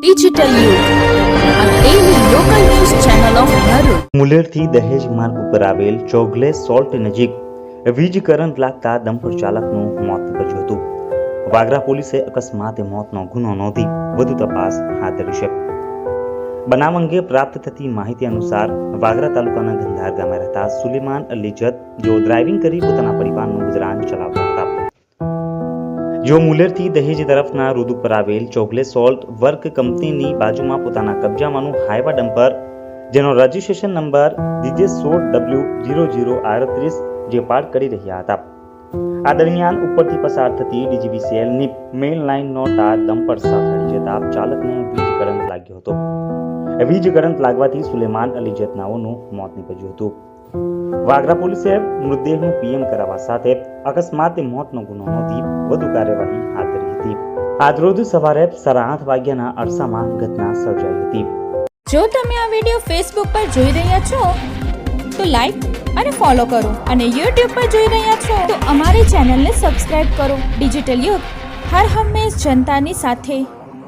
Digital યુગ daily local news channel of Bharuch. મુલેરથી દહેજ માર્ગ ઉપર આવેલ ચોગલે સોલ્ટ નજીક વીજ કરંટ લાગતા ડમ્પર ચાલકનું મોત નીપજ્યું હતું. વાગરા પોલીસે અકસ્માતે મોતનો ગુનો નોંધી વધુ તપાસ હાથ ધરી છે. બનાવ અંગે પ્રાપ્ત થતી માહિતી અનુસાર વાગરા તાલુકાના ગંધાર ગામે રહેતા સુલેમાન અલી જત જેઓ ડ્રાઇવિંગ કરી પોતાના પરિવારનું ગુજરાન ચલાવતા હતા. જેઓ મુલેરથી દહેજ તરફના રોડ ઉપર આવેલ ચોગલે સોલ્ટ વર્ક કંપનીની બાજુમાં પોતાના કબજામાંનું હાઈવા ડમ્પર જેનો રજીસ્ટ્રેશન નંબર DJ16W0038 જે પાર્ક કરી રહ્યા હતા. આ દરમિયાન ઉપરથી પસાર થતી DGVCLની મેઇન લાઇનનો તાર ડમ્પર સાથે અડી જતા ચાલકને વીજ કરંટ લાગ્યો હતો. વીજ કરંટ લાગવાથી સુલેમાન અલી જત નાઓનું મોત નીપજ્યું હતું. વાગરા પોલીસે મૃતદેહનું PM કરાવવા સાથે અકસ્માતે મોતનો ગુનો નોંધી વધુ કાર્યવાહી હાથ ધરી હતી. આજરોજ સવારે 8:30 વાગ્યાના અરસામાં ઘટના સર્જાઈ હતી. જો તમે આ વિડીયો ફેસબુક પર જોઈ રહ્યા છો તો લાઈક અને ફોલો કરો અને YouTube પર જોઈ રહ્યા છો તો અમારી ચેનલને સબસ્ક્રાઇબ કરો. ડિજિટલ યુગ હર હંમેશ જનતાની સાથે.